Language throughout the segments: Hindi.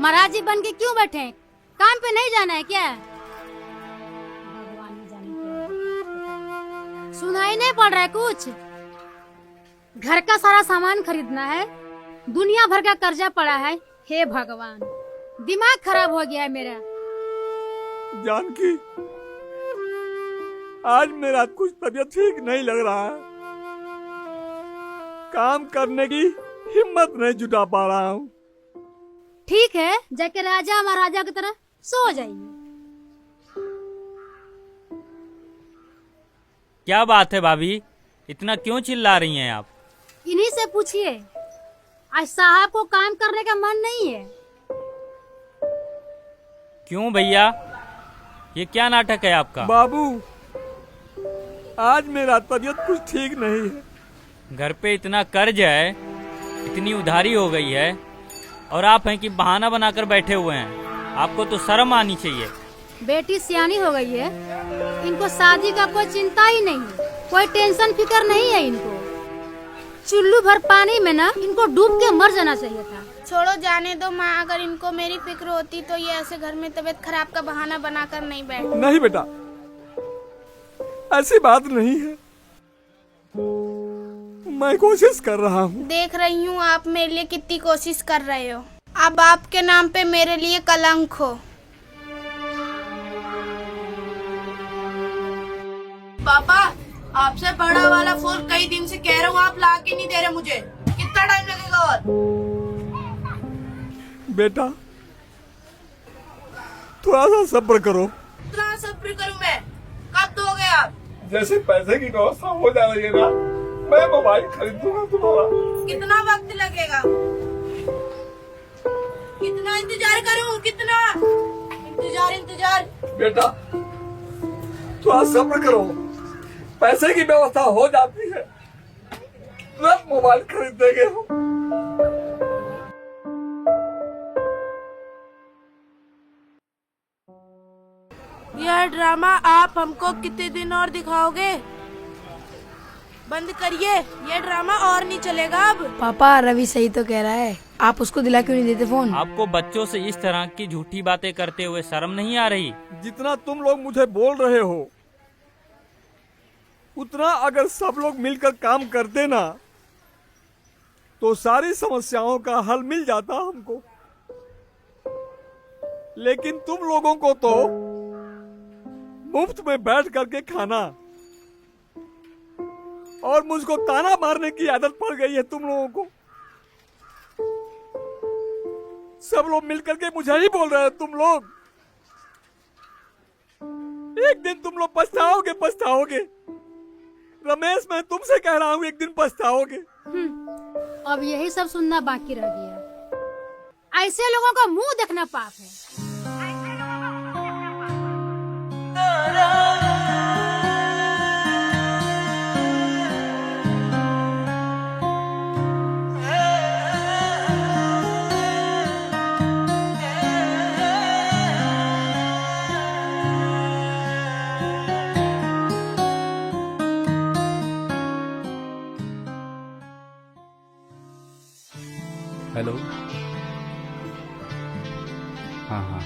महाराज जी बन के क्यों बैठे हैं? काम पे नहीं जाना है क्या? भगवान ही जाने क्या। सुनाई नहीं पड़ रहा है कुछ? घर का सारा सामान खरीदना है, दुनिया भर का कर्जा पड़ा है। हे भगवान, दिमाग खराब हो गया है मेरा। जानकी, आज मेरा कुछ तबीयत ठीक नहीं लग रहा है। काम करने की हिम्मत नहीं जुटा पा रहा हूँ। ठीक है, जाके राजा महाराजा की तरह सो जाइए। क्या बात है भाभी, इतना क्यों चिल्ला रही हैं आप? इन्हीं से पूछिए, आज साहब को काम करने का मन नहीं है। क्यों भैया, ये क्या नाटक है आपका? बाबू, आज मेरा तबीयत कुछ ठीक नहीं है। घर पे इतना कर्ज है, इतनी उधारी हो गई है, और आप हैं कि बहाना बनाकर बैठे हुए हैं। आपको तो शर्म आनी चाहिए। बेटी सियानी हो गई है, इनको शादी का कोई चिंता ही नहीं है, कोई टेंशन फिकर नहीं है इनको। चुल्लू भर पानी में ना इनको डूब के मर जाना चाहिए था। छोड़ो, जाने दो माँ। अगर इनको मेरी फिक्र होती तो ये ऐसे घर में तबीयत खराब का बहाना बनाकर नहीं बैठ। नहीं बेटा, ऐसी बात नहीं है। मैं कोशिश कर रहा हूँ। देख रही हूँ आप मेरे लिए कितनी कोशिश कर रहे हो। अब आपके नाम पे मेरे लिए कलंक हो। पापा, आपसे बड़ा वाला फोन कई दिन से कह रहा हूँ, आप ला के नहीं दे रहे मुझे। कितना टाइम लगेगा और? बेटा, थोड़ा सा सब्र करो। कितना सब्र करूँ मैं? कब दोगे आप? जैसे पैसे की व्यवस्था हो जा रही है ना, मैं मोबाइल खरीद दूंगा तुम्हारा। कितना वक्त लगेगा? कितना इंतजार करूँ? कितना इंतजार? बेटा, थोड़ा सब्र करो, पैसे की व्यवस्था हो जाती है, तुरंत मोबाइल खरीद देंगे हम। यह ड्रामा आप हमको कितने दिन और दिखाओगे? बंद करिए, ये ड्रामा और नहीं चलेगा अब। पापा, रवि सही तो कह रहा है। आप उसको दिला क्यों नहीं देते फोन? आपको बच्चों से इस तरह की झूठी बातें करते हुए शर्म नहीं आ रही? जितना तुम लोग मुझे बोल रहे हो, उतना अगर सब लोग मिलकर काम करते ना, तो सारी समस्याओं का हल मिल जाता हमको। लेकिन तुम लोगों को तो मुफ्त में बैठ करके खाना और मुझको ताना मारने की आदत पड़ गई है तुम लोगों को। सब लोग मिलकर के मुझे ही बोल रहे हैं तुम लोग। एक दिन तुम लोग पछताओगे। रमेश, मैं तुमसे कह रहा हूँ, एक दिन पछताओगे। अब यही सब सुनना बाकी रह गया। ऐसे लोगों का मुंह देखना पाप है। हेलो। हाँ,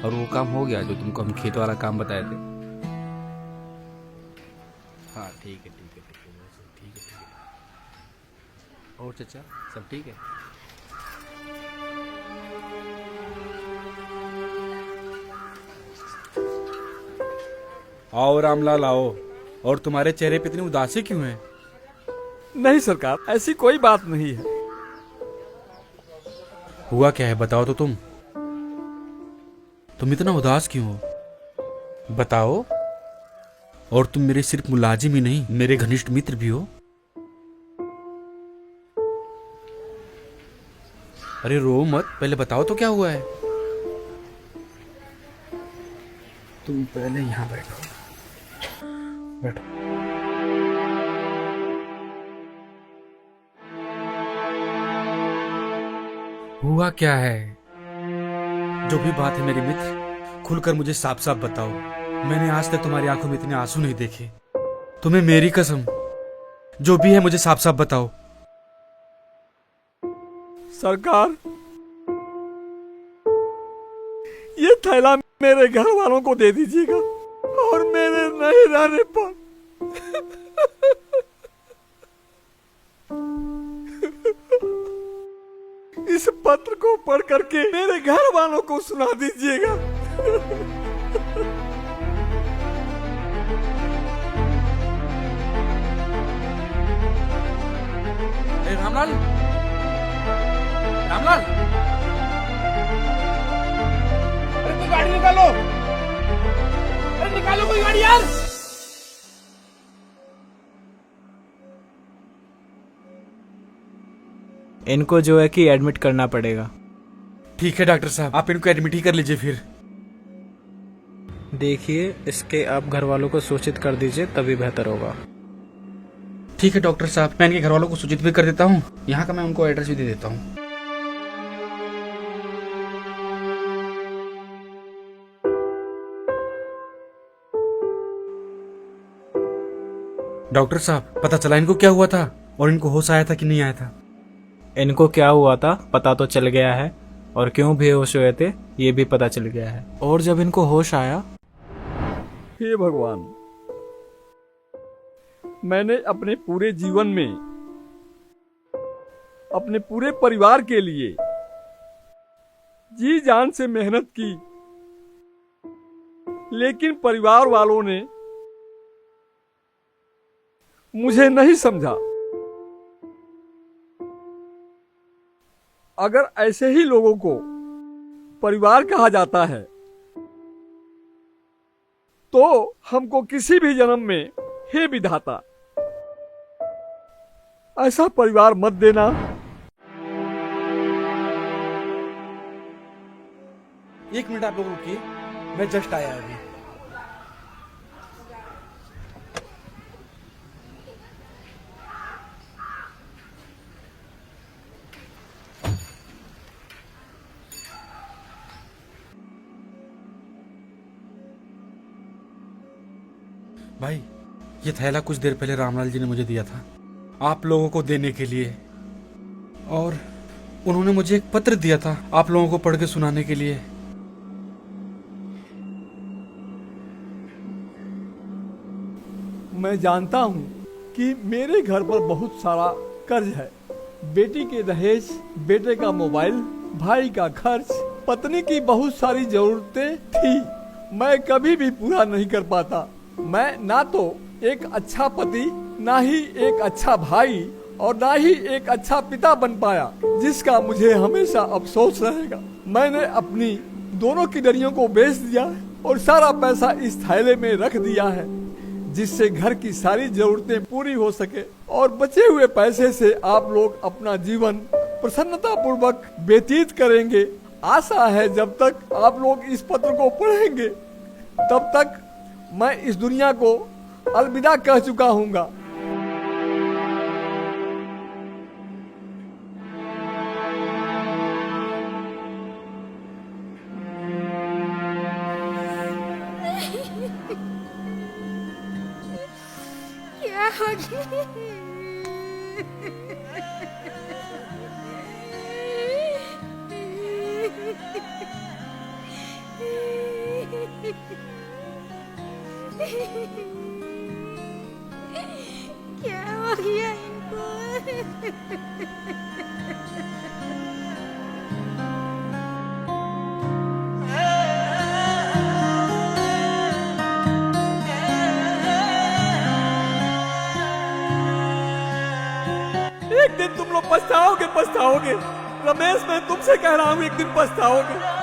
और वो काम हो गया जो तुमको हम खेत वाला काम बताए थे? हाँ, ठीक है। और चाचा सब ठीक है? आओ रामलाल आओ। और तुम्हारे चेहरे पे इतनी उदासी क्यों है? नहीं सरकार, ऐसी कोई बात नहीं है। हुआ क्या है बताओ तो। तुम इतना उदास क्यों हो, बताओ। और तुम मेरे सिर्फ मुलाजिम ही नहीं, मेरे घनिष्ठ मित्र भी हो। अरे रो मत, पहले बताओ तो क्या हुआ है। तुम पहले यहाँ बैठो। हुआ क्या है? जो भी बात है मेरे मित्र, खुलकर मुझे साफ साफ बताओ। मैंने आज तक तुम्हारी आंखों में इतने आंसू नहीं देखे। तुम्हें मेरी कसम, जो भी है मुझे साफ साफ बताओ। सरकार, ये थैला मेरे घर वालों को दे दीजिएगा और मेरे नहीं रहने पर इस पत्र को पढ़ करके मेरे घर वालों को सुना दीजिएगा। रामलाल, रामलाल, अरे कोई गाड़ी निकालो, अरे निकालो कोई गाड़ी यार। इनको जो है कि एडमिट करना पड़ेगा। ठीक है डॉक्टर साहब, आप इनको एडमिट ही कर लीजिए फिर। देखिए, इसके आप घर वालों को सूचित कर दीजिए, तभी बेहतर होगा। ठीक है डॉक्टर साहब, मैं इनके घर वालों को सूचित भी कर देता हूँ। यहाँ का मैं उनको एड्रेस भी दे देता हूँ। डॉक्टर साहब, पता चला इनको क्या हुआ था और इनको होश आया था कि नहीं आया था? इनको क्या हुआ था पता तो चल गया है, और क्यों बेहोश हुए थे ये भी पता चल गया है। और जब इनको होश आया, हे भगवान, मैंने अपने पूरे जीवन में अपने पूरे परिवार के लिए जी जान से मेहनत की, लेकिन परिवार वालों ने मुझे नहीं समझा। अगर ऐसे ही लोगों को परिवार कहा जाता है तो हमको किसी भी जन्म में, हे विधाता, ऐसा परिवार मत देना। एक मिनट आप लोग रुकिए, मैं जस्ट आया अभी। भाई, ये थैला कुछ देर पहले रामलाल जी ने मुझे दिया था आप लोगों को देने के लिए, और उन्होंने मुझे एक पत्र दिया था आप लोगों को पढ़ के सुनाने के लिए। मैं जानता हूं कि मेरे घर पर बहुत सारा कर्ज है। बेटी के दहेज, बेटे का मोबाइल, भाई का खर्च, पत्नी की बहुत सारी जरूरतें थी, मैं कभी भी पूरा नहीं कर पाता। मैं ना तो एक अच्छा पति, ना ही एक अच्छा भाई, और ना ही एक अच्छा पिता बन पाया, जिसका मुझे हमेशा अफसोस रहेगा। मैंने अपनी दोनों किडनियों को बेच दिया और सारा पैसा इस थैले में रख दिया है, जिससे घर की सारी जरूरतें पूरी हो सके, और बचे हुए पैसे से आप लोग अपना जीवन प्रसन्नता पूर्वक व्यतीत करेंगे। आशा है जब तक आप लोग इस पत्र को पढ़ेंगे तब तक मैं इस दुनिया को अलविदा कह चुका हूँगा। क्या हो गया? क्या हो गया इनको? एक दिन तुम लोग पछताओगे, पछताओगे। रमेश, मैं तुमसे कह रहा हूँ, एक दिन पछताओगे।